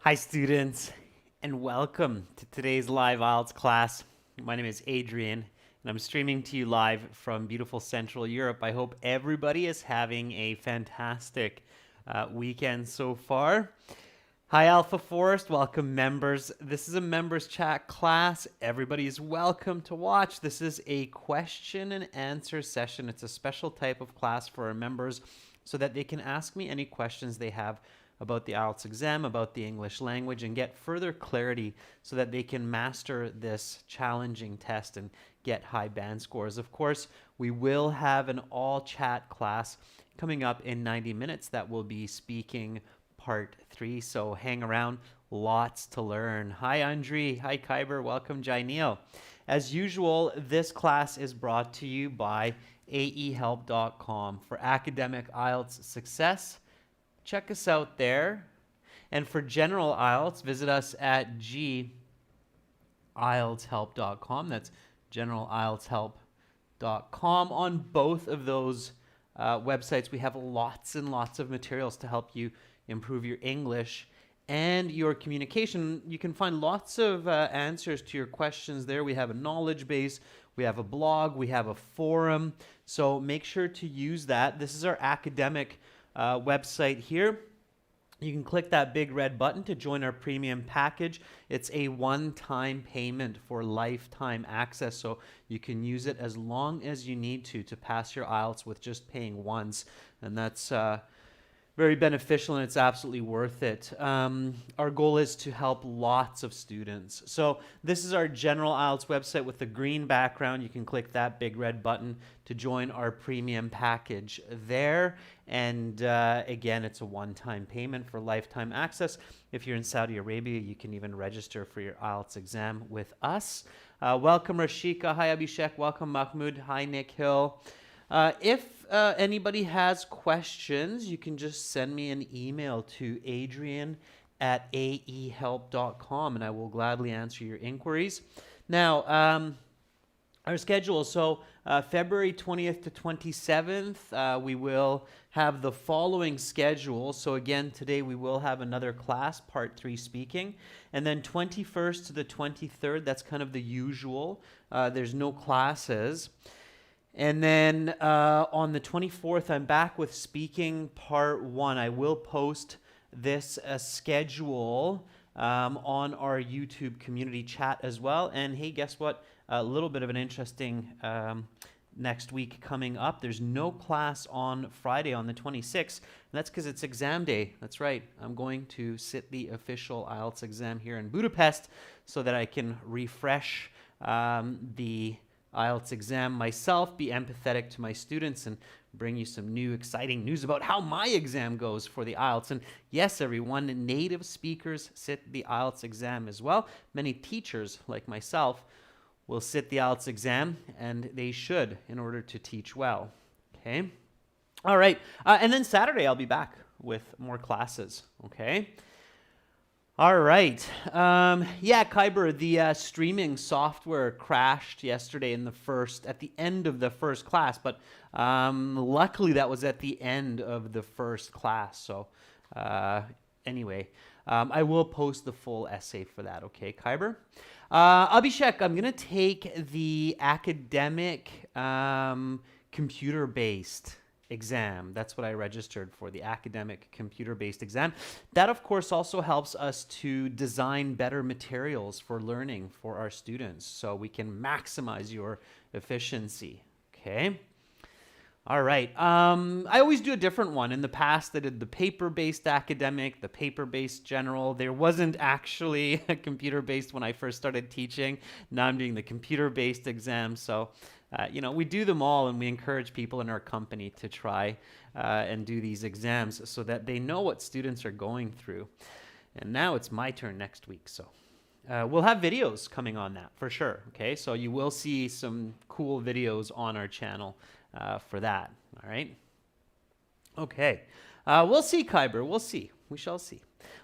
Hi students, and welcome to today's live IELTS class. My name is Adrian, and I'm streaming to you live from beautiful Central Europe. I hope everybody is having a fantastic weekend so far. Hi Alpha Forest, welcome members. This is a members chat class. Everybody is welcome to watch. This is a question and answer session. It's a special type of class for our members so that they can ask me any questions they have about the IELTS exam, about the English language, and get further clarity so that they can master this challenging test and get high band scores. Of course, we will have an all chat class coming up in 90 minutes that will be speaking part 3, so hang around, lots to learn. Hi Andre, hi Kyber, welcome Jaineel. As usual, this class is brought to you by aehelp.com for academic IELTS success. Check us out there. And for general IELTS, visit us at gieltshelp.com. That's generalieltshelp.com. On both of those websites, we have lots and lots of materials to help you improve your English and your communication. You can find lots of answers to your questions there. We have a knowledge base, we have a blog, we have a forum. So make sure to use that. This is our academic website here. You can click that big red button to join our premium package. It's a one-time payment for lifetime access, so you can use it as long as you need to pass your IELTS with just paying once, and that's very beneficial, and it's absolutely worth it. Our goal is to help lots of students. So this is our general IELTS website with the green background. You can click that big red button to join our premium package there. And again, it's a one-time payment for lifetime access. If you're in Saudi Arabia, you can even register for your IELTS exam with us. Welcome Rashika. Hi Abhishek. Welcome Mahmoud. Hi Nick Hill. If anybody has questions, you can just send me an email to adrian@aehelp.com, and I will gladly answer your inquiries. Now, our schedule. So February 20th to 27th, we will have the following schedule. So again, today we will have another class, part 3 speaking. And then 21st to the 23rd, that's kind of the usual. There's no classes. And then on the 24th, I'm back with speaking part 1. I will post this schedule on our YouTube community chat as well. And hey, guess what? A little bit of an interesting next week coming up. There's no class on Friday on the 26th. And that's because it's exam day. That's right. I'm going to sit the official IELTS exam here in Budapest so that I can refresh the IELTS exam myself, be empathetic to my students, and bring you some new exciting news about how my exam goes for the IELTS. And yes, everyone, native speakers sit the IELTS exam as well. Many teachers, like myself, will sit the IELTS exam, and they should in order to teach well. Okay? All right. And then Saturday, I'll be back with more classes. Okay? All right. Yeah, Kyber, the streaming software crashed yesterday at the end of the first class, but luckily that was at the end of the first class. So anyway, I will post the full essay for that. Okay, Kyber? Abhishek, I'm going to take the academic computer-based exam. That's what I registered for, the academic computer-based exam. That, of course, also helps us to design better materials for learning for our students so we can maximize your efficiency. Okay? All right. I always do a different one. In the past, I did the paper-based academic, the paper-based general. There wasn't actually a computer-based when I first started teaching. Now I'm doing the computer-based exam. So we do them all, and we encourage people in our company to try and do these exams so that they know what students are going through. And now it's my turn next week, so we'll have videos coming on that for sure. Okay, so you will see some cool videos on our channel for that. All right. Okay, we'll see, Kyber. We'll see. We shall see.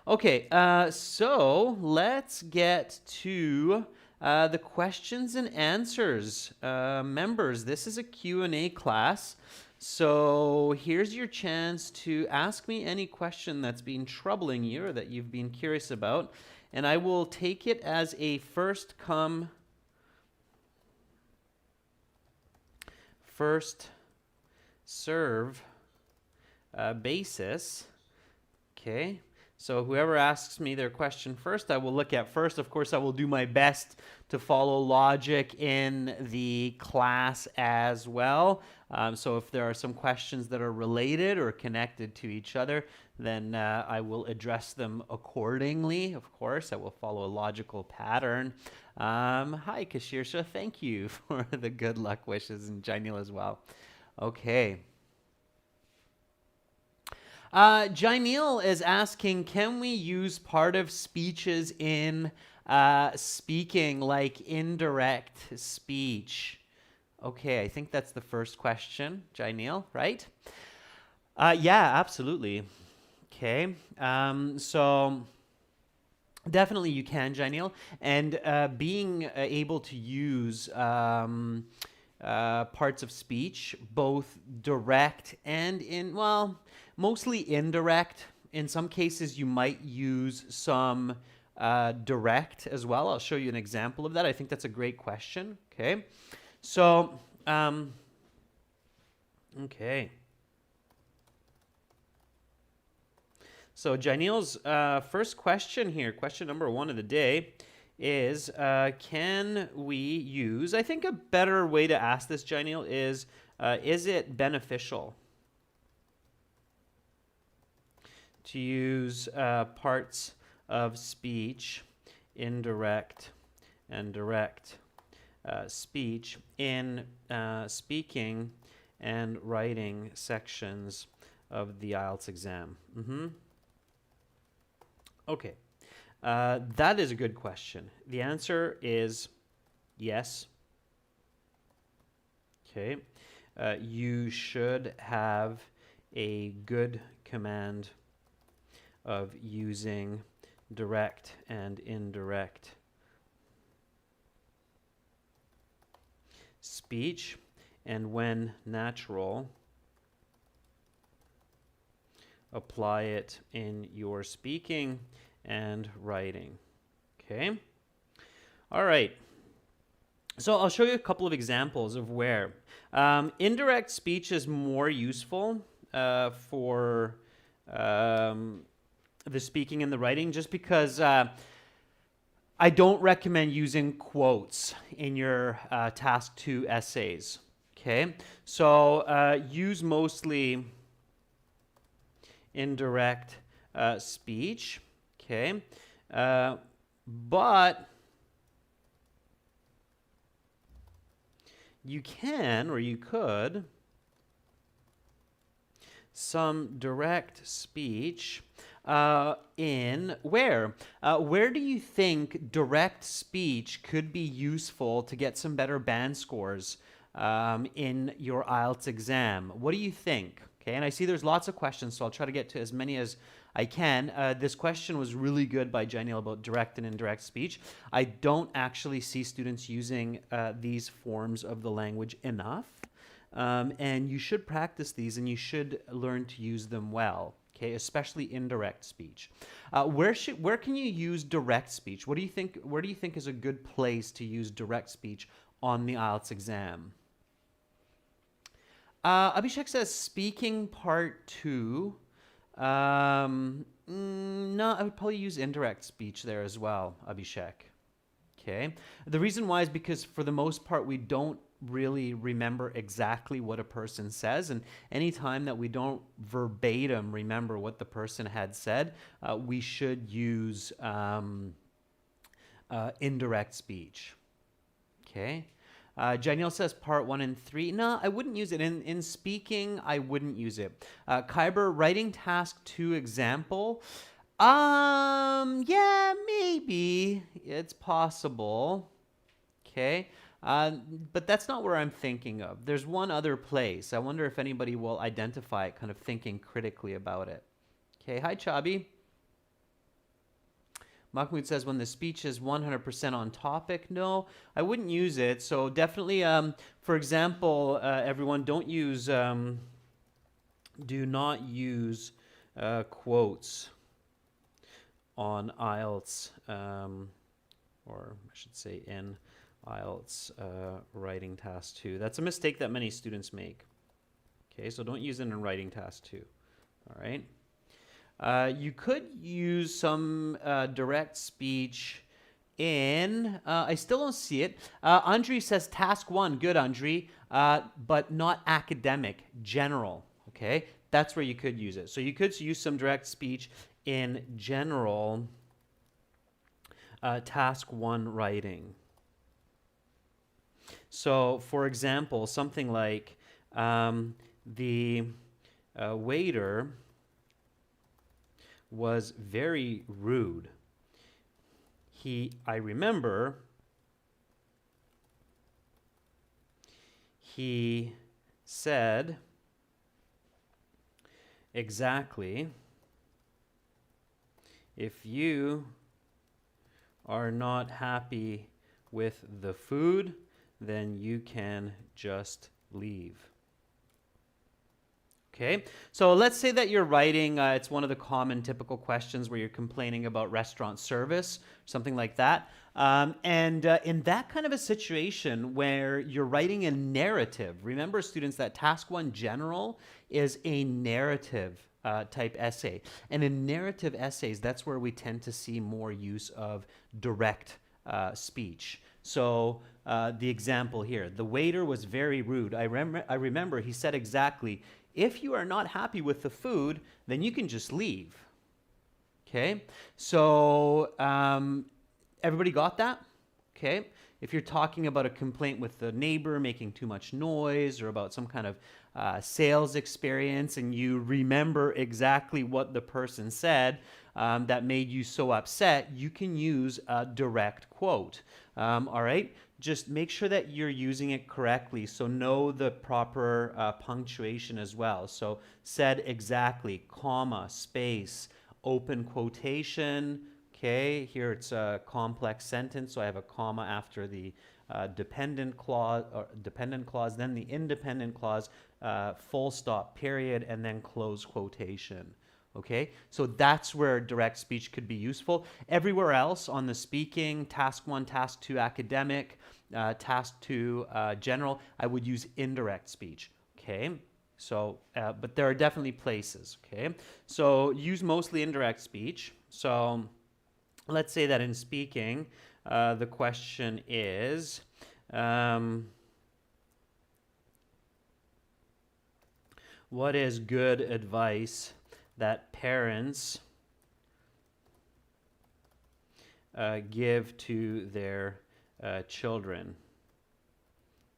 Okay, so let's get to the questions and answers. Members, this is a Q&A class. So here's your chance to ask me any question that's been troubling you or that you've been curious about, and I will take it as a first come, first serve basis. Okay, so whoever asks me their question first, I will look at first. Of course, I will do my best to follow logic in the class as well. So if there are some questions that are related or connected to each other, then I will address them accordingly. Of course, I will follow a logical pattern. Hi, Kashirsha. Thank you for the good luck wishes, and Janil as well. Okay. Janil is asking, can we use part of speeches in speaking, like indirect speech? Okay, I think that's the first question, Janil, right? Yeah, absolutely. Okay, so definitely you can, Janil, and being able to use parts of speech, both direct and mostly indirect. In some cases, you might use some direct as well. I'll show you an example of that. I think that's a great question. Okay, so okay. So Janil's first question here, question number 1 of the day, is can we use, I think a better way to ask this, Janil, is it beneficial to use parts of speech, indirect and direct speech, in speaking and writing sections of the Ielts exam? Okay, that is a good question. The answer is yes. Okay, you should have a good command of using direct and indirect speech, and when natural, apply it in your speaking and writing. Okay? All right. So I'll show you a couple of examples of where. Indirect speech is more useful for the speaking and the writing, just because I don't recommend using quotes in your task 2 essays. Okay? So use mostly indirect speech, okay, but you can, or you could, some direct speech in where? Where do you think direct speech could be useful to get some better band scores in your Ielts exam? What do you think? Okay, and I see there's lots of questions, so I'll try to get to as many as I can. This question was really good by Janil about direct and indirect speech. I don't actually see students using these forms of the language enough, and you should practice these, and you should learn to use them well. Okay, especially indirect speech. Where can you use direct speech? What do you think? Where do you think is a good place to use direct speech on the Ielts exam? Abhishek says speaking part 2. No, I would probably use indirect speech there as well, Abhishek. Okay. The reason why is because for the most part, we don't really remember exactly what a person says. And anytime that we don't verbatim remember what the person had said, we should use indirect speech. Okay. Janelle says part 1 and 3. No, I wouldn't use it. In speaking, I wouldn't use it. Kyber, writing task 2 example. Yeah, maybe. It's possible. Okay. But that's not where I'm thinking of. There's one other place. I wonder if anybody will identify it, kind of thinking critically about it. Okay. Hi, Chabi. Mahmoud says when the speech is 100% on topic. No, I wouldn't use it. So definitely, for example, everyone, do not use quotes on Ielts, or I should say in Ielts writing task 2. That's a mistake that many students make. Okay, so don't use it in writing task 2. All right. You could use some direct speech in, I still don't see it. Andre says task 1, good Andre, but not academic, general, okay? That's where you could use it. So you could use some direct speech in general task 1 writing. So for example, something like the waiter was very rude. I remember he said exactly, if you are not happy with the food, then you can just leave. Okay, so let's say that you're writing, it's one of the common typical questions where you're complaining about restaurant service, something like that. In that kind of a situation where you're writing a narrative, remember students that task 1 general is a narrative type essay. And in narrative essays, that's where we tend to see more use of direct speech. So the example here, the waiter was very rude. I remember he said exactly, if you are not happy with the food, then you can just leave. Okay, so everybody got that? Okay, if you're talking about a complaint with the neighbor making too much noise or about some kind of sales experience and you remember exactly what the person said that made you so upset, you can use a direct quote. All right, just make sure that you're using it correctly. So know the proper punctuation as well. So said exactly, comma, space, open quotation. Okay, here it's a complex sentence, so I have a comma after the dependent clause, then the independent clause, full stop, period, and then close quotation. Okay, so that's where direct speech could be useful. Everywhere else on the speaking, task 1, task 2 academic, task 2 general, I would use indirect speech. Okay, so, but there are definitely places. Okay, so use mostly indirect speech. So let's say that in speaking, the question is, what is good advice that parents give to their children?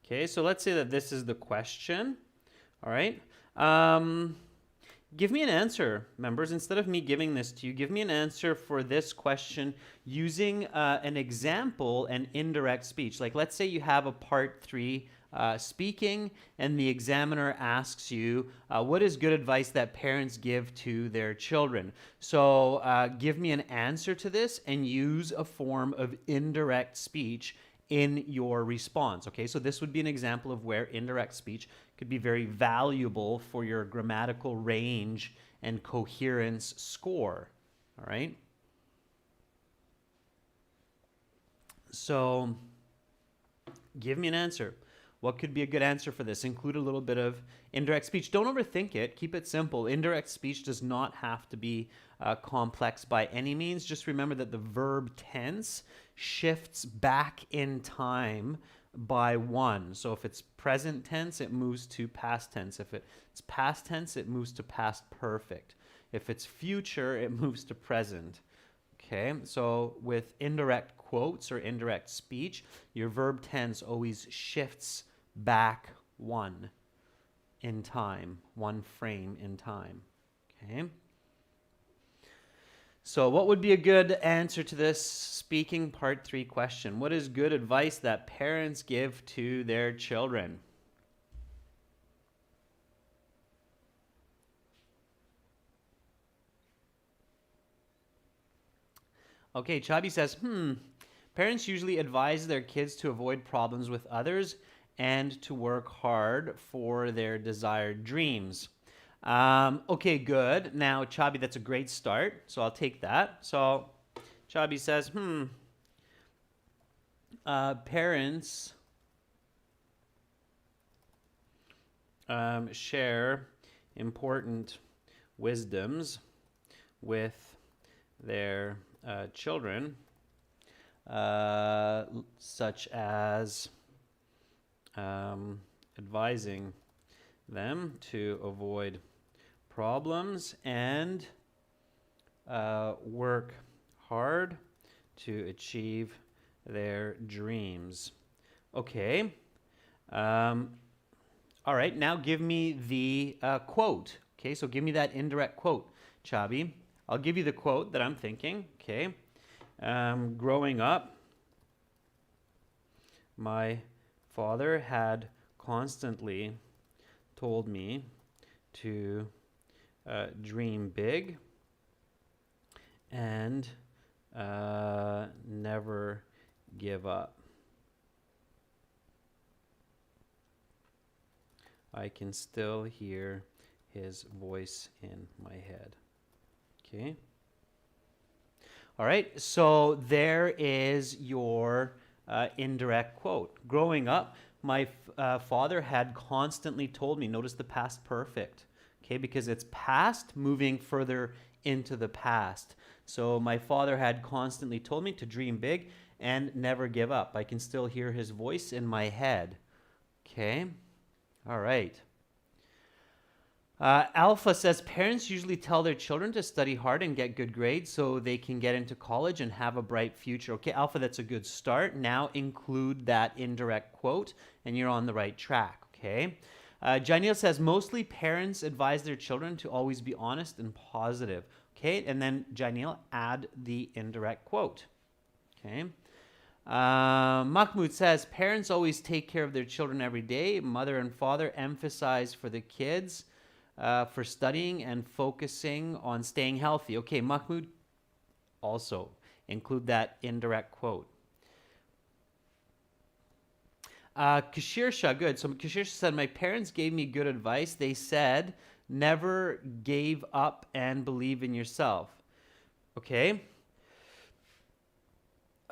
Okay, so let's say that this is the question. All right. Give me an answer, members. Instead of me giving this to you, give me an answer for this question using an example and indirect speech. Like, let's say you have a part 3 speaking, and the examiner asks you, what is good advice that parents give to their children? So give me an answer to this and use a form of indirect speech in your response. Okay, so this would be an example of where indirect speech could be very valuable for your grammatical range and coherence score. All right. So give me an answer. What could be a good answer for this? Include a little bit of indirect speech. Don't overthink it. Keep it simple. Indirect speech does not have to be complex by any means. Just remember that the verb tense shifts back in time by 1. So if it's present tense, it moves to past tense. If it's past tense, it moves to past perfect. If it's future, it moves to present. Okay, so with indirect quotes or indirect speech, your verb tense always shifts back 1 in time, 1 frame in time. Okay. So what would be a good answer to this speaking part 3 question? What is good advice that parents give to their children? Okay, Chabi says, parents usually advise their kids to avoid problems with others and to work hard for their desired dreams. Okay, good. Now, Chabi, that's a great start, so I'll take that. So, Chabi says, parents share important wisdoms with their children, such as advising them to avoid problems and work hard to achieve their dreams. Okay. All right, now give me the quote. Okay, so give me that indirect quote, Chabi. I'll give you the quote that I'm thinking. Okay. Growing up, my father had constantly told me to dream big and never give up. I can still hear his voice in my head. Okay. All right, so there is your indirect quote. Growing up, my father had constantly told me, notice the past perfect, okay, because it's past moving further into the past. So my father had constantly told me to dream big and never give up. I can still hear his voice in my head. Okay. All right. Alpha says parents usually tell their children to study hard and get good grades so they can get into college and have a bright future. Okay, Alpha, that's a good start. Now include that indirect quote and you're on the right track. Okay. Janelle says mostly parents advise their children to always be honest and positive. Okay, and then Janelle, add the indirect quote. Okay. Mahmoud says parents always take care of their children every day. Mother and father emphasize for the kids for studying and focusing on staying healthy. Okay, Mahmoud, also include that indirect quote. Kashirsha, good. So Kashirsha said, my parents gave me good advice. They said, never gave up and believe in yourself. Okay.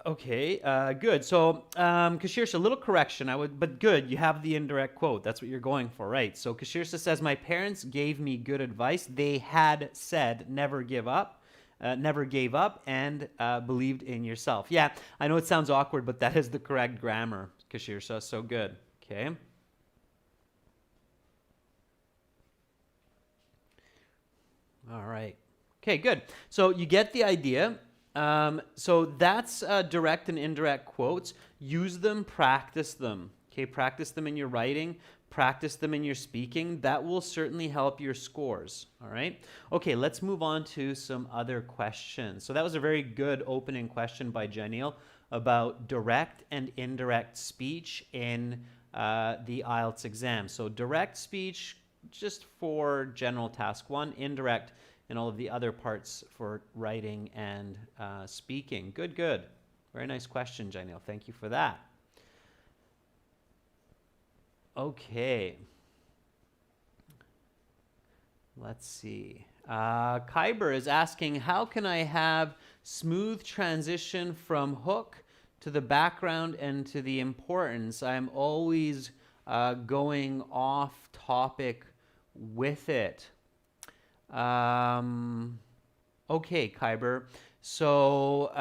Okay, good. So, Kashirsha, a little correction. But good. You have the indirect quote. That's what you're going for, right? So, Kashirsha says, "My parents gave me good advice. They had said never give up, never gave up, and believed in yourself." Yeah, I know it sounds awkward, but that is the correct grammar, Kashirsha. So good. Okay. All right. Okay, good. So you get the idea. So that's direct and indirect quotes. Use them, practice them. Okay, practice them in your writing, practice them in your speaking. That will certainly help your scores. All right. Okay, let's move on to some other questions. So that was a very good opening question by Janelle about direct and indirect speech in the Ielts exam. So direct speech just for general task 1, indirect and all of the other parts for writing and speaking. Good, good. Very nice question, Janelle. Thank you for that. Okay. Let's see. Kyber is asking, how can I have smooth transition from hook to the background and to the importance? I'm always going off topic with it. Okay, Kyber. So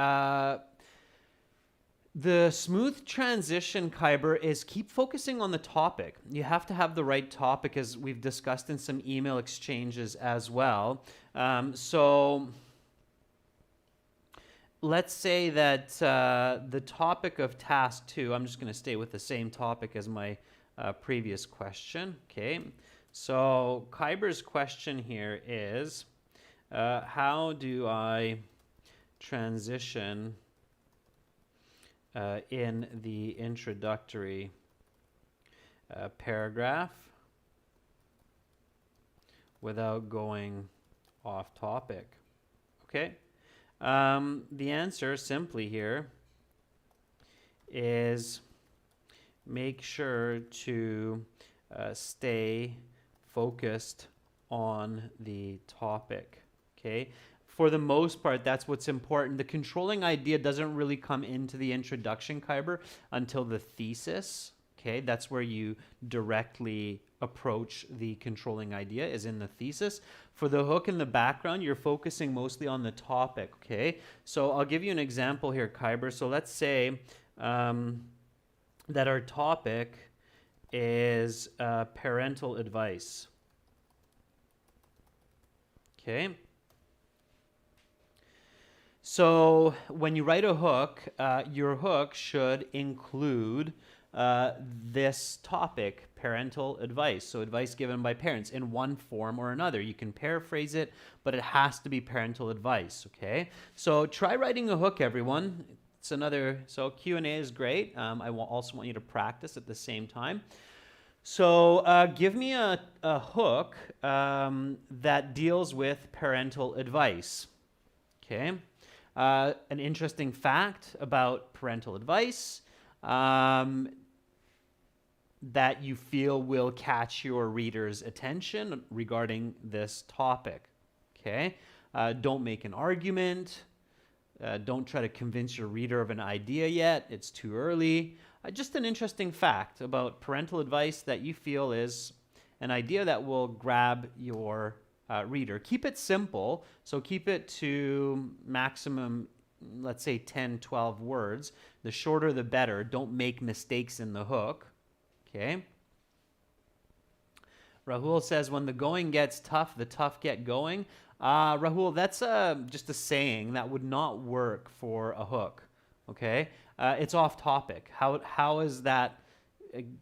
the smooth transition, Kyber, is keep focusing on the topic. You have to have the right topic, as we've discussed in some email exchanges as well. So let's say that the topic of task 2, I'm just going to stay with the same topic as my previous question. Okay. So Kyber's question here is, how do I transition in the introductory paragraph without going off topic? Okay. The answer simply here is make sure to stay focused on the topic. Okay. For the most part, that's what's important. The controlling idea doesn't really come into the introduction, Kyber, until the thesis. Okay, that's where you directly approach the controlling idea, is in the thesis. For the hook in the background, you're focusing mostly on the topic. Okay, so I'll give you an example here, Kyber. So let's say that our topic is parental advice. Okay. So when you write a hook, your hook should include this topic, parental advice. So advice given by parents in one form or another. You can paraphrase it, but it has to be parental advice, okay? So try writing a hook, everyone. It's another, so Q&A is great. I also want you to practice at the same time. So give me a hook that deals with parental advice, okay? An interesting fact about parental advice that you feel will catch your reader's attention regarding this topic. Okay? Don't make an argument. Don't try to convince your reader of an idea yet. It's too early. Just an interesting fact about parental advice that you feel is an idea that will grab your reader. Keep it simple. So keep it to maximum, let's say 10, 12 words. The shorter, the better. Don't make mistakes in the hook. Okay. Rahul says, when the going gets tough, the tough get going. Rahul, that's just a saying that would not work for a hook. Okay. It's off topic. How is that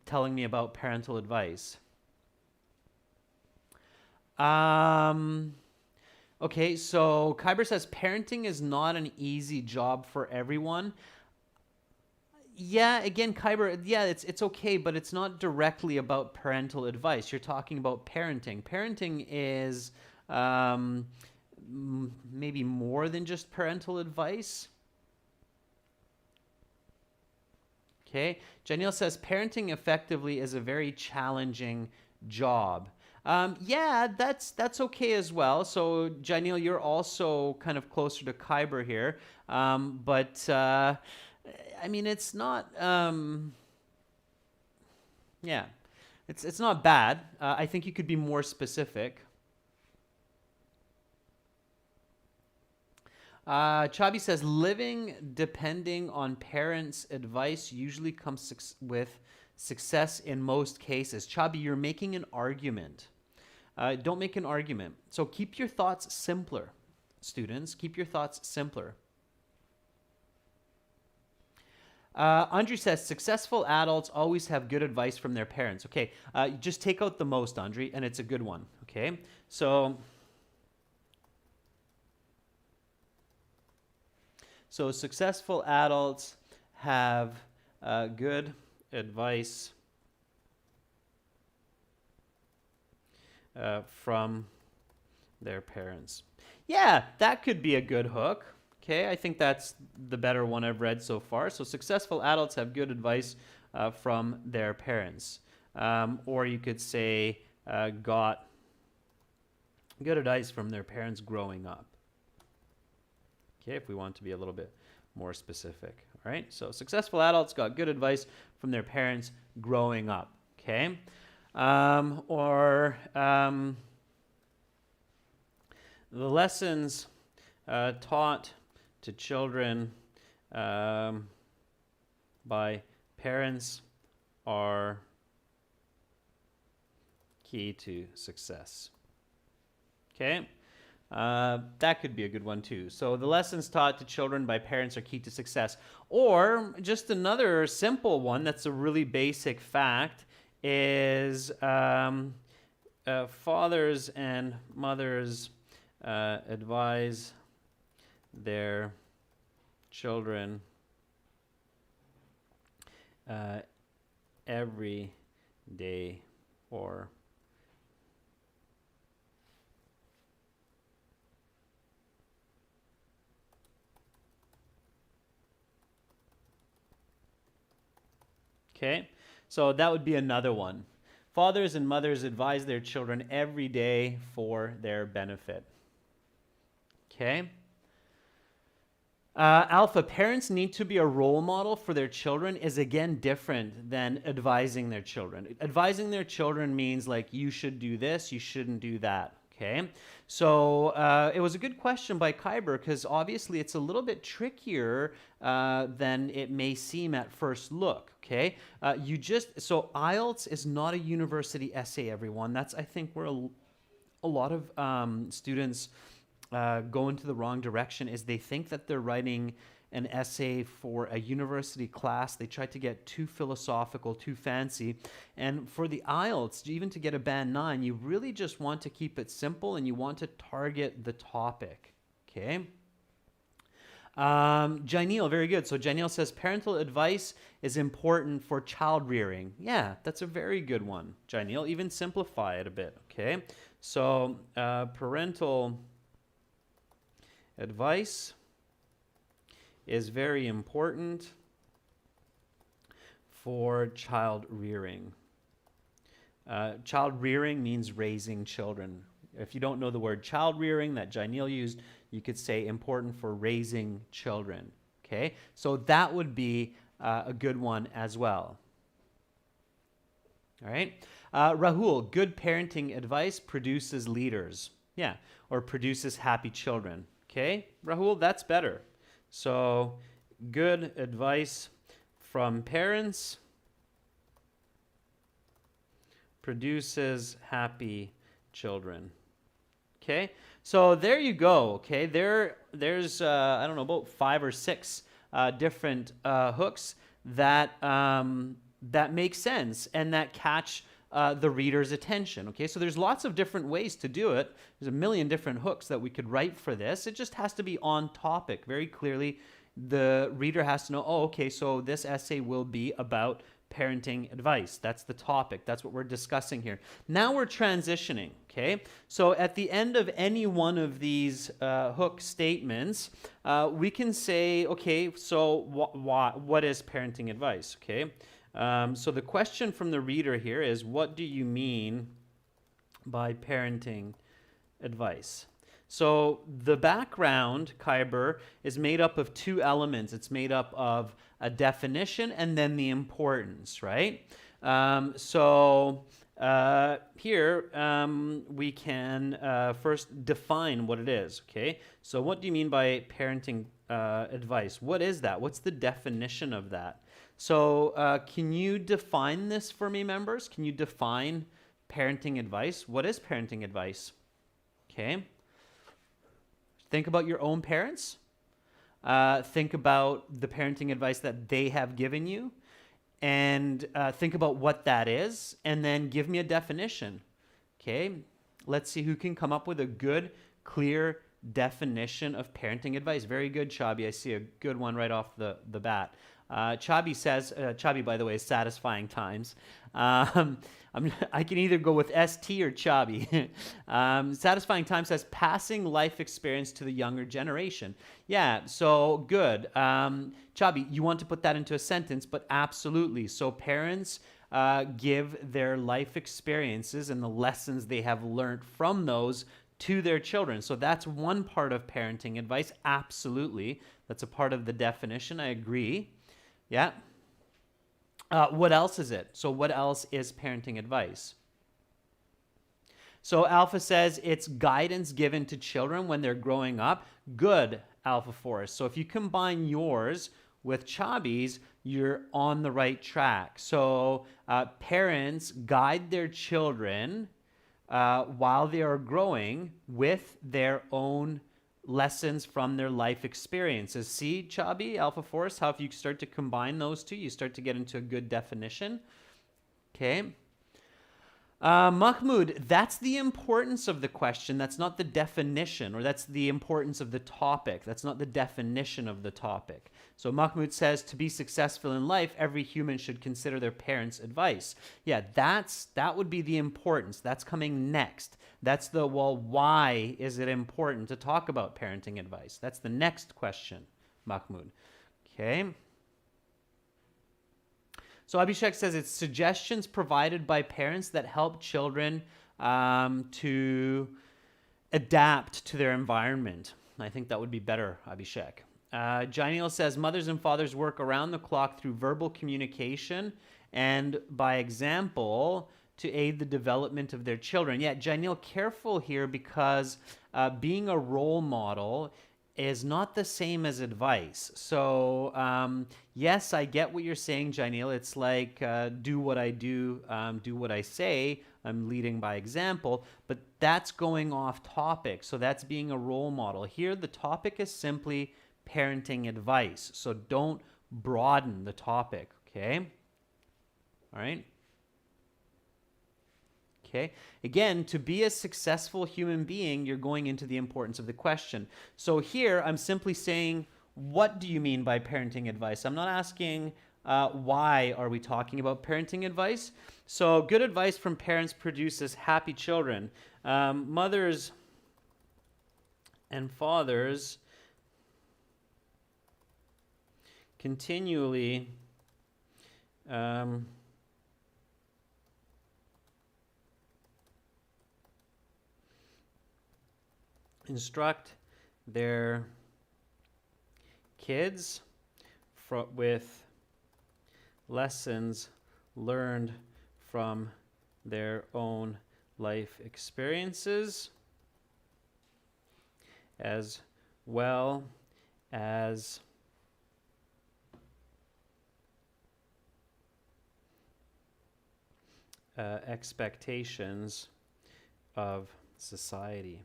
telling me about parental advice? Okay, so Kyber says parenting is not an easy job for everyone. Yeah, again, Kyber, yeah, it's okay, but it's not directly about parental advice. You're talking about parenting. Parenting is maybe more than just parental advice. Okay, Janelle says parenting effectively is a very challenging job. Yeah, that's okay as well. So, Janelle, you're also kind of closer to Kyber here, but I mean, it's not. Yeah, it's not bad. I think you could be more specific. Chabi says living depending on parents' advice usually comes with success in most cases. Chabi, you're making an argument. Don't make an argument. So keep your thoughts simpler, students. Keep your thoughts simpler. Andre says successful adults always have good advice from their parents. Okay, just take out the most, Andre, and it's a good one. Okay, so successful adults have good advice from their parents. Yeah, that could be a good hook. Okay, I think that's the better one I've read so far. So successful adults have good advice from their parents. Or you could say got good advice from their parents growing up. Okay, if we want to be a little bit more specific. All right, so successful adults got good advice from their parents growing up. Okay, the lessons taught to children by parents are key to success. Okay. That could be a good one too. So the lessons taught to children by parents are key to success. Or just another simple one that's a really basic fact is fathers and mothers advise their children every day or Okay, so that would be another one. Fathers and mothers advise their children every day for their benefit. Okay. Alpha, parents need to be a role model for their children is again different than advising their children. Advising their children means like you should do this, you shouldn't do that. Okay, so it was a good question by Kyber because obviously it's a little bit trickier than it may seem at first look. Okay, so Ielts is not a university essay, everyone. That's I think where a lot of students go into the wrong direction is they think that they're writing an essay for a university class. They try to get too philosophical, too fancy. And for the IELTS, even to get a band 9, you really just want to keep it simple and you want to target the topic. Okay? Janelle, very good. So Janelle says parental advice is important for child rearing. Yeah, that's a very good one, Janelle. Even simplify it a bit. Okay? So parental advice is very important for child rearing. Child rearing means raising children. If you don't know the word child rearing that Janelle used, you could say important for raising children. Okay, so that would be a good one as well. All right, Rahul, good parenting advice produces leaders. Yeah, or produces happy children. Okay, Rahul, that's better. So, good advice from parents produces happy children. Okay, so there you go. Okay, there's I don't know, about 5 or 6 different hooks that that make sense and that catch the reader's attention. Okay, so there's lots of different ways to do it. There's a million different hooks that we could write for this. It just has to be on topic. Very clearly, the reader has to know, oh, okay, so this essay will be about parenting advice. That's the topic. That's what we're discussing here. Now we're transitioning, okay? So at the end of any one of these hook statements, we can say, okay, so what is parenting advice, okay? So the question from the reader here is, what do you mean by parenting advice? So the background, Kyber, is made up of 2 elements. It's made up of a definition and then the importance, right? Here we can first define what it is, okay? So what do you mean by parenting advice? What is that? What's the definition of that? So can you define this for me, members? Can you define parenting advice? What is parenting advice? Okay. Think about your own parents. Think about the parenting advice that they have given you. And think about what that is. And then give me a definition. Okay. Let's see who can come up with a good, clear definition of parenting advice. Very good, Chabi. I see a good one right off the bat. Chabi says, Chabi, by the way, is satisfying times. I can either go with ST or Chabi. Satisfying time says passing life experience to the younger generation. Yeah, so good. Chabi, you want to put that into a sentence, but absolutely. So parents give their life experiences and the lessons they have learned from those to their children. So that's one part of parenting advice. Absolutely. That's a part of the definition. I agree. Yeah. What else is it? So what else is parenting advice? So Alpha says it's guidance given to children when they're growing up. Good, Alpha Forest. So if you combine yours with Chabi's, you're on the right track. So parents guide their children while they are growing with their own lessons from their life experiences. See, Chabi, Alpha Force, how if you start to combine those two, you start to get into a good definition. Okay. Mahmoud, that's the importance of the question. That's not the definition, or that's the importance of the topic. That's not the definition of the topic. So Mahmoud says, to be successful in life, every human should consider their parents' advice. Yeah, that would be the importance. That's coming next. That's the, well, why is it important to talk about parenting advice? That's the next question, Mahmoud. Okay. So Abhishek says it's suggestions provided by parents that help children to adapt to their environment. I think that would be better, Abhishek. Janil says mothers and fathers work around the clock through verbal communication and by example to aid the development of their children. Yeah, Janil, careful here because being a role model is not the same as advice. So yes, I get what you're saying, Janil. It's like do what I do, do what I say. I'm leading by example, but that's going off topic. So that's being a role model. Here, the topic is simply parenting advice. So don't broaden the topic, okay? All right? Okay. Again, to be a successful human being, you're going into the importance of the question. So here, I'm simply saying, what do you mean by parenting advice? I'm not asking why are we talking about parenting advice. So good advice from parents produces happy children. Mothers and fathers continually instruct their kids with lessons learned from their own life experiences, as well as expectations of society.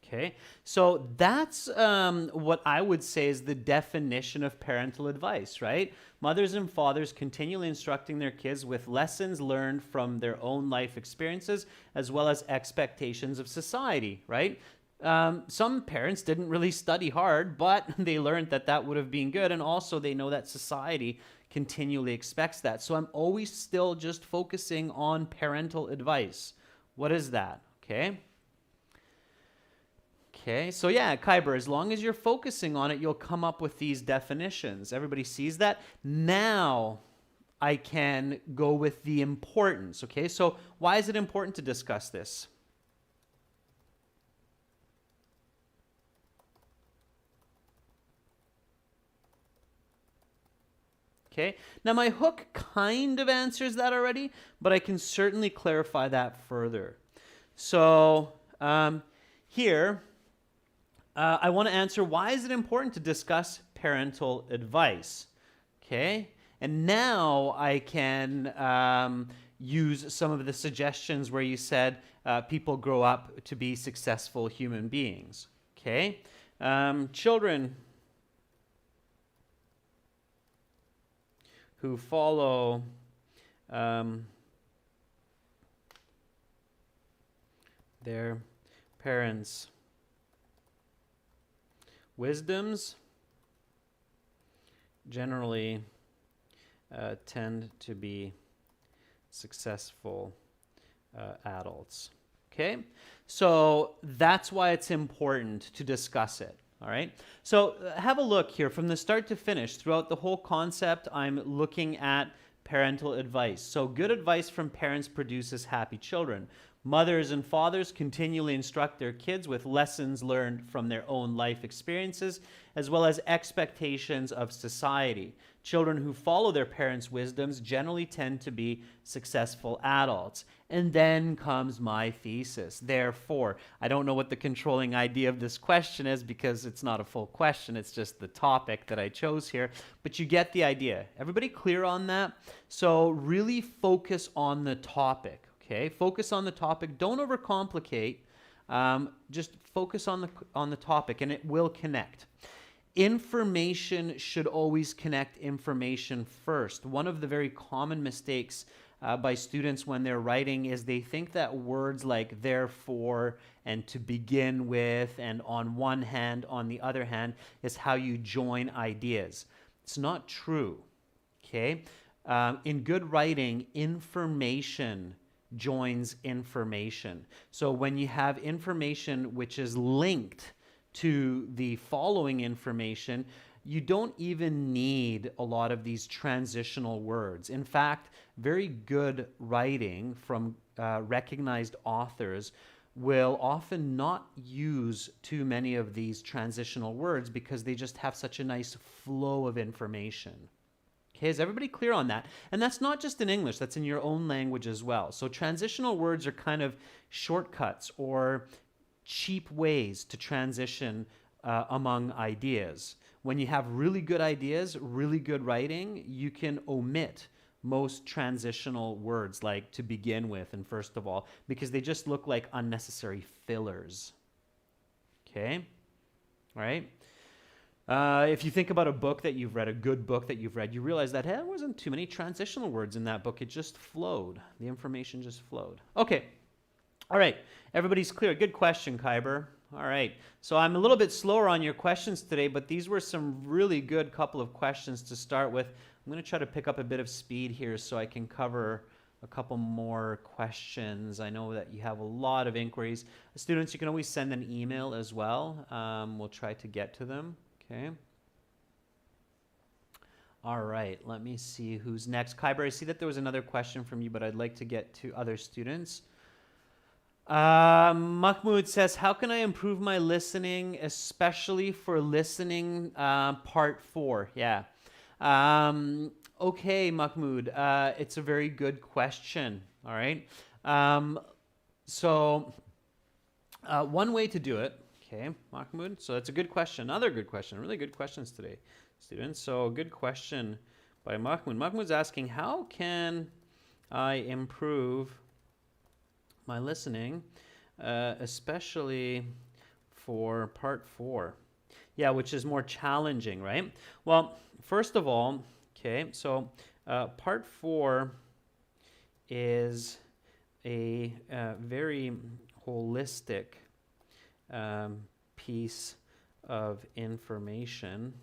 Okay, so that's what I would say is the definition of parental advice, right? Mothers and fathers continually instructing their kids with lessons learned from their own life experiences as well as expectations of society, right? Some parents didn't really study hard, but they learned that that would have been good, and also they know that society continually expects that. So I'm always still just focusing on parental advice. What is that? Okay. Okay, so yeah, Kyber, as long as you're focusing on it, you'll come up with these definitions. Everybody sees that? Now I can go with the importance, okay? So why is it important to discuss this? Okay, now my hook kind of answers that already, but I can certainly clarify that further. So here, I want to answer why is it important to discuss parental advice? Okay, and now I can use some of the suggestions where you said people grow up to be successful human beings. Okay, children who follow their parents' wisdoms generally tend to be successful adults. Okay, so that's why it's important to discuss it. All right, so have a look here from the start to finish. Throughout the whole concept, I'm looking at parental advice. So good advice from parents produces happy children. Mothers and fathers continually instruct their kids with lessons learned from their own life experiences, as well as expectations of society. Children who follow their parents' wisdoms generally tend to be successful adults. And then comes my thesis. Therefore, I don't know what the controlling idea of this question is because it's not a full question. It's just the topic that I chose here. But you get the idea. Everybody clear on that? So really focus on the topic. Okay, focus on the topic. Don't overcomplicate. Just focus on the topic, and it will connect. Information should always connect information first. One of the very common mistakes by students when they're writing is they think that words like therefore and to begin with and on one hand, on the other hand, is how you join ideas. It's not true. Okay, in good writing, information joins information. So when you have information which is linked to the following information, you don't even need a lot of these transitional words. In fact, very good writing from recognized authors will often not use too many of these transitional words because they just have such a nice flow of information. Okay, is everybody clear on that? And that's not just in English, that's in your own language as well. So transitional words are kind of shortcuts or cheap ways to transition among ideas. When you have really good ideas, really good writing, you can omit most transitional words like to begin with and first of all, because they just look like unnecessary fillers. Okay, all right? If you think about a book that you've read, a good book that you've read, you realize that there wasn't too many transitional words in that book. It just flowed. The information just flowed. Okay. All right. Everybody's clear. Good question, Kyber. All right. So I'm a little bit slower on your questions today, but these were some really good couple of questions to start with. I'm going to try to pick up a bit of speed here so I can cover a couple more questions. I know that you have a lot of inquiries. Students, you can always send an email as well. We'll try to get to them. Okay. All right, let me see who's next. Kyber, I see that there was another question from you, but I'd like to get to other students. Mahmoud says, how can I improve my listening, especially for listening part 4? Yeah. Okay, Mahmoud, it's a very good question. All right. So one way to do it, okay, Mahmoud. So that's a good question. Another good question. Really good questions today, students. So good question by Mahmoud. Mahmoud's asking, how can I improve my listening, especially for part 4? Yeah, which is more challenging, right? Well, first of all, okay, so part 4 is a very holistic piece of information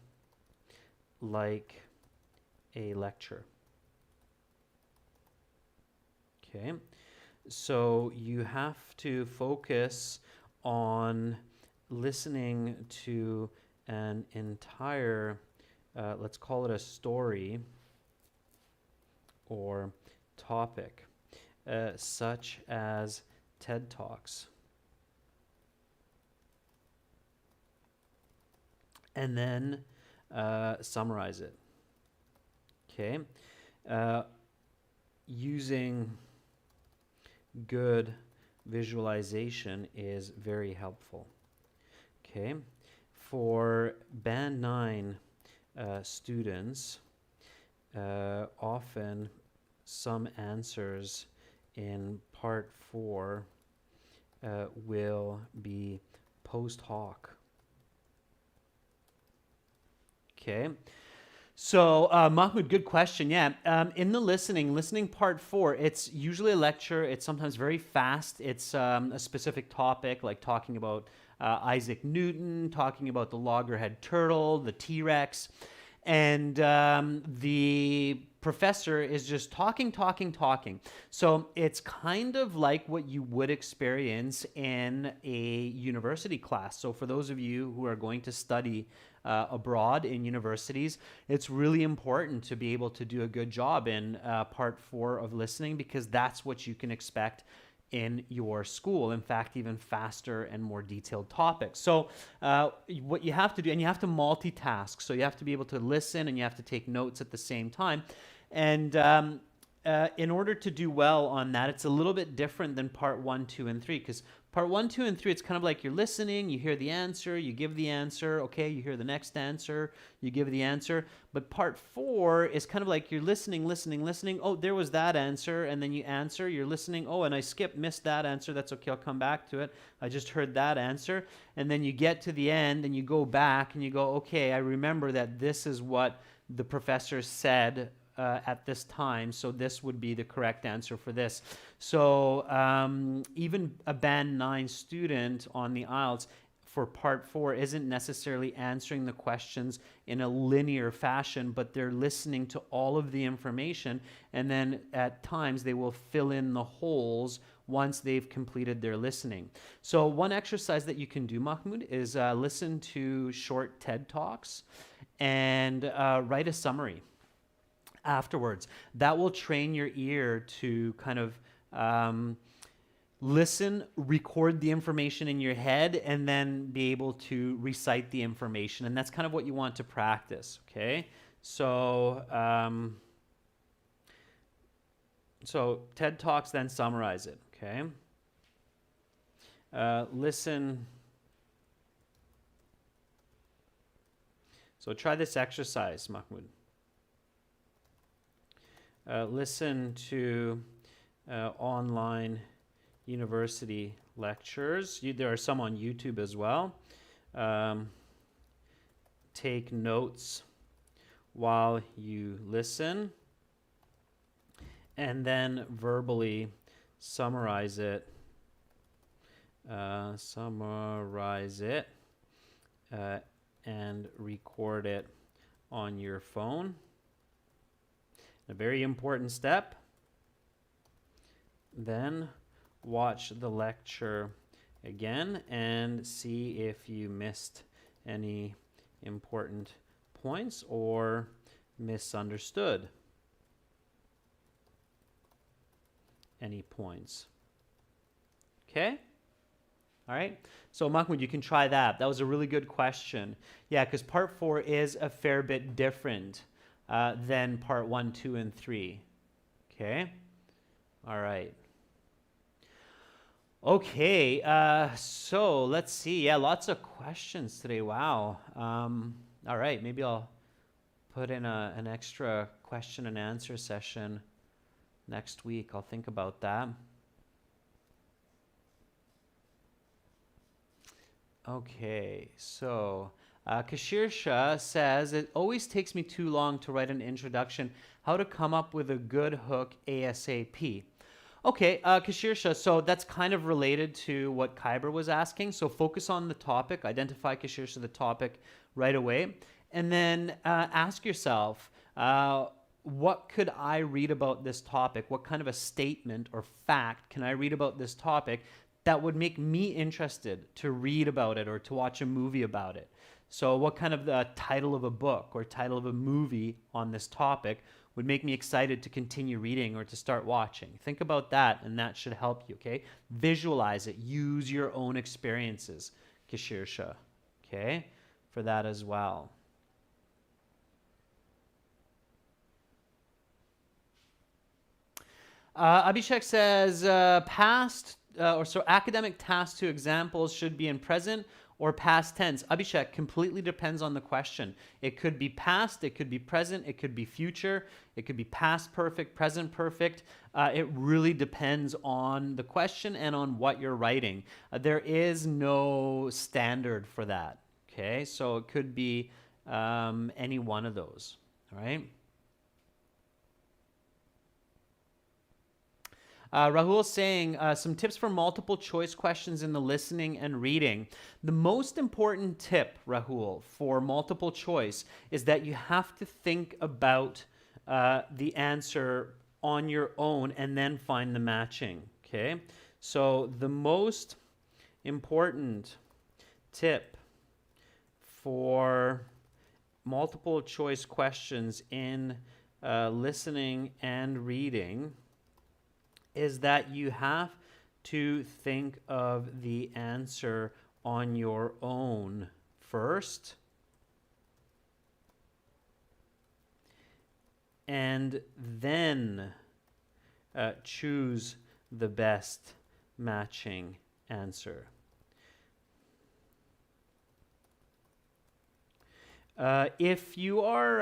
like a lecture. Okay, so you have to focus on listening to an entire, let's call it a story or topic, such as TED Talks. And then summarize it. Okay, using good visualization is very helpful. Okay, for Band 9 students, often some answers in part 4 will be post hoc. Okay, so Mahmoud, good question. Yeah, in the listening part 4, it's usually a lecture. It's sometimes very fast. It's a specific topic, like talking about Isaac Newton, talking about the loggerhead turtle, the T-Rex, and the professor is just talking. So it's kind of like what you would experience in a university class. So for those of you who are going to study abroad in universities, it's really important to be able to do a good job in part 4 of listening, because that's what you can expect in your school. In fact, even faster and more detailed topics. So what you have to do, and you have to multitask. So you have to be able to listen and you have to take notes at the same time. And in order to do well on that, it's a little bit different than part 1, 2, and 3, because part 1, 2, and 3, it's kind of like you're listening, you hear the answer, you give the answer, okay, you hear the next answer, you give the answer. But part 4 is kind of like you're listening, oh, there was that answer, and then you answer, you're listening, oh, and I missed that answer, that's okay, I'll come back to it, I just heard that answer. And then you get to the end, and you go back, and you go, okay, I remember that this is what the professor said at this time, so this would be the correct answer for this. So even a Band 9 student on the Ielts for part 4 isn't necessarily answering the questions in a linear fashion, but they're listening to all of the information, and then at times they will fill in the holes once they've completed their listening. So one exercise that you can do, Mahmoud, is listen to short TED Talks and write a summary afterwards. That will train your ear to kind of listen, record the information in your head, and then be able to recite the information. And that's kind of what you want to practice, okay? So, so TED Talks, then summarize it, okay? Listen. So try this exercise, Mahmoud. Listen to online university lectures. There are some on YouTube as well. Take notes while you listen, and then verbally summarize it. And record it on your phone. A very important step. Then watch the lecture again and see if you missed any important points or misunderstood any points. Okay? All right, so Mahmoud, you can try that. That was a really good question. Yeah, because part 4 is a fair bit different than part 1, 2, and 3. Okay, all right. Okay, so let's see. Yeah, lots of questions today. Wow. All right, maybe I'll put in an extra question and answer session next week. I'll think about that. Okay, so Kashirsha says, it always takes me too long to write an introduction. How to come up with a good hook ASAP? Okay, Kashirsha, so that's kind of related to what Kyber was asking. So focus on the topic, identify, Kashirsha, the topic right away, and then ask yourself, what could I read about this topic? What kind of a statement or fact can I read about this topic that would make me interested to read about it or to watch a movie about it? So what kind of the title of a book or title of a movie on this topic would make me excited to continue reading or to start watching? Think about that, and that should help you, okay? Visualize it. Use your own experiences, Kashirsha, okay, for that as well. Abhishek says, academic task to examples should be in present or past tense. Abhishek, completely depends on the question. It could be past, it could be present, it could be future, it could be past perfect, present perfect. It really depends on the question and on what you're writing. There is no standard for that, okay? So it could be any one of those, all right? Rahul saying, some tips for multiple choice questions in the listening and reading. The most important tip, Rahul, for multiple choice is that you have to think about the answer on your own and then find the matching, okay? So the most important tip for multiple choice questions in listening and reading is that you have to think of the answer on your own first, and then choose the best matching answer. If you are,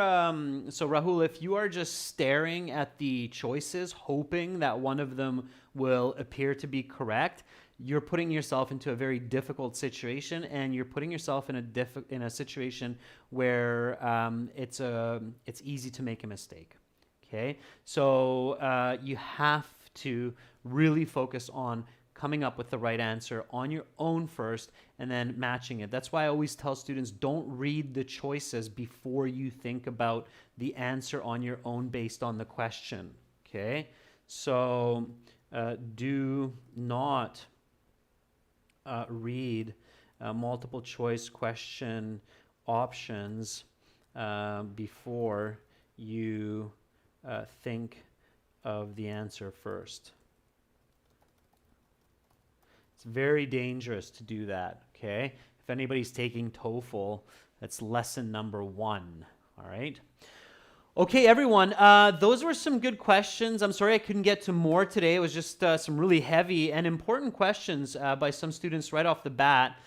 so Rahul, if you are just staring at the choices, hoping that one of them will appear to be correct, you're putting yourself into a very difficult situation, and you're putting yourself in a situation where it's easy to make a mistake. Okay, so you have to really focus on coming up with the right answer on your own first and then matching it. That's why I always tell students, don't read the choices before you think about the answer on your own based on the question, okay? So do not read multiple choice question options before you think of the answer first. It's very dangerous to do that, okay? If anybody's taking TOEFL, that's lesson number 1, all right? Okay, everyone, those were some good questions. I'm sorry I couldn't get to more today. It was just some really heavy and important questions by some students right off the bat.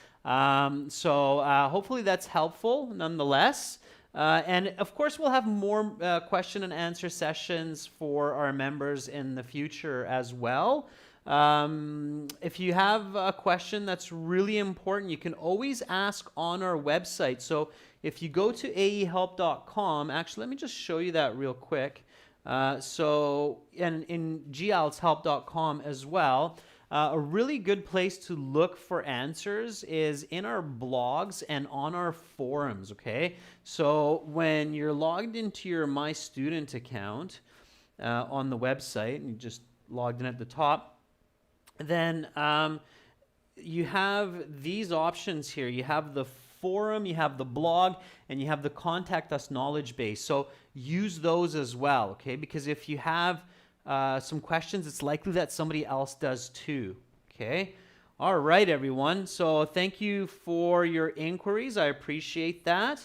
So hopefully that's helpful nonetheless. And of course, we'll have more question and answer sessions for our members in the future as well. If you have a question that's really important, you can always ask on our website. So if you go to aehelp.com, actually, let me just show you that real quick. So in gieltshelp.com as well, a really good place to look for answers is in our blogs and on our forums, okay? So when you're logged into your My Student account on the website, and you just logged in at the top, then you have these options here. You have the forum, you have the blog, and you have the Contact Us knowledge base. So use those as well, okay? Because if you have some questions, it's likely that somebody else does too, okay? All right, everyone. So thank you for your inquiries. I appreciate that.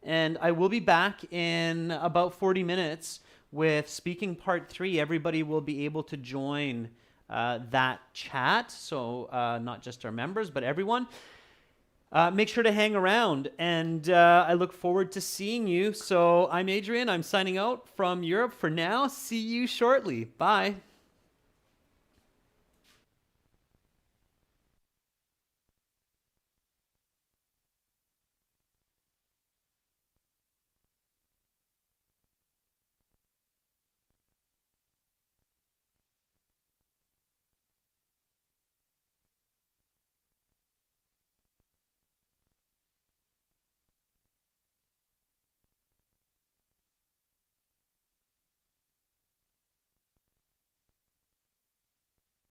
And I will be back in about 40 minutes with speaking part 3. Everybody will be able to join that chat, so not just our members, but everyone. Make sure to hang around, and I look forward to seeing you. So I'm Adrian. I'm signing out from Europe for now. See you shortly. Bye.